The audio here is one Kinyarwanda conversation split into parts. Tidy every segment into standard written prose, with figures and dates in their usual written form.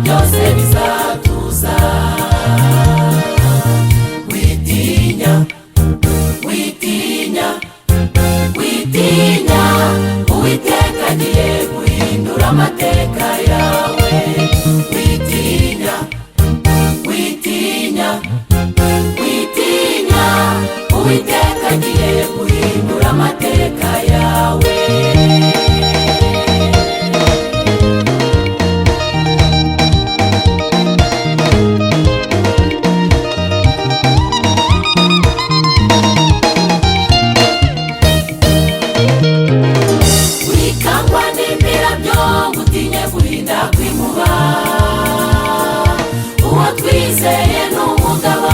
byose bizatuza. Witinya, witinya, witinya, Uwiteka agiye guhindura amateka yawe. Witinya, witinya, witinya, Uwiteka agiye guhindura amateka yawe. Wikangwa n'imirabyo ngutinye guhinda kw'inkuba, uwo twizeye ni umugabo,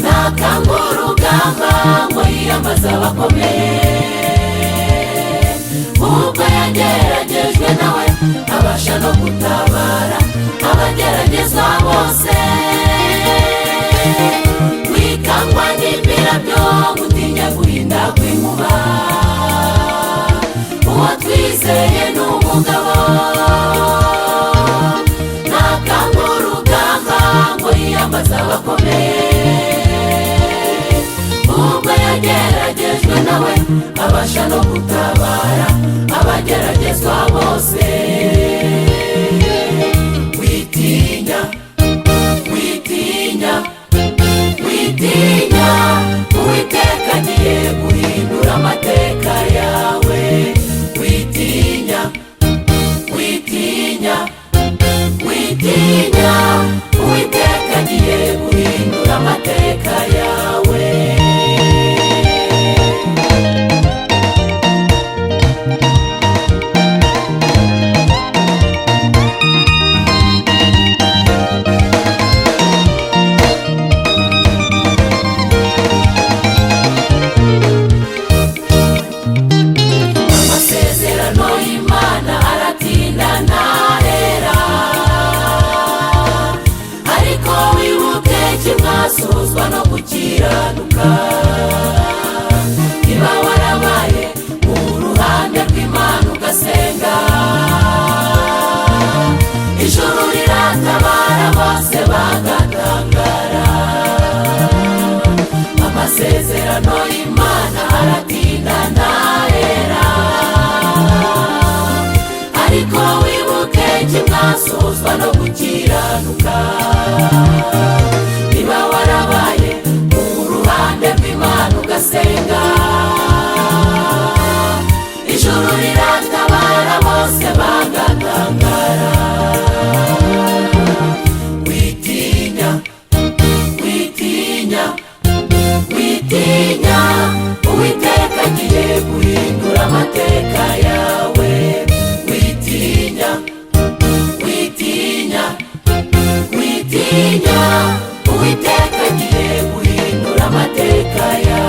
ntakanga urugamba ngo yiyambaze abakomeye. Ubwo yageragejwe nawe abasha no gutabara abageragezwa bose. Wikangwa n'imirabyo ngutinye guhinda kw'inkuba, uwo twizeye ni umugabo, ntakanga urugamba ngo yiyambaze abakomeye. Ubwo yageragejwe nawe abasha no gutabara abageragezwa bose. Witinya, witinya, witinya, Uwiteka agiye guhindura amateka yawe. Witinya, witinya, witinya, Uwiteka agiye guhindura amateka yawe. Amasezerano y'Imana aratinda ntahera, ariko wibuke kimwasozwa no gukiranuka. Niba warabaye mu ruhande rw'Imana ugasenga, ijuru riratabara bose bagatangara. Amasezerano y'Imana aratinda ntahera, ariko wibuke kimwasozwa no gukiranuka. Niba warabaye mu ruhande rw'Imana ugasenga, ijuru riratabara bose bagatangara. Witinya, witinya, witinya, Uwiteka agiye guhindura amateka yawe. Witinya, witinya, witinya, Uwiteka agiye guhindura amateka yawe.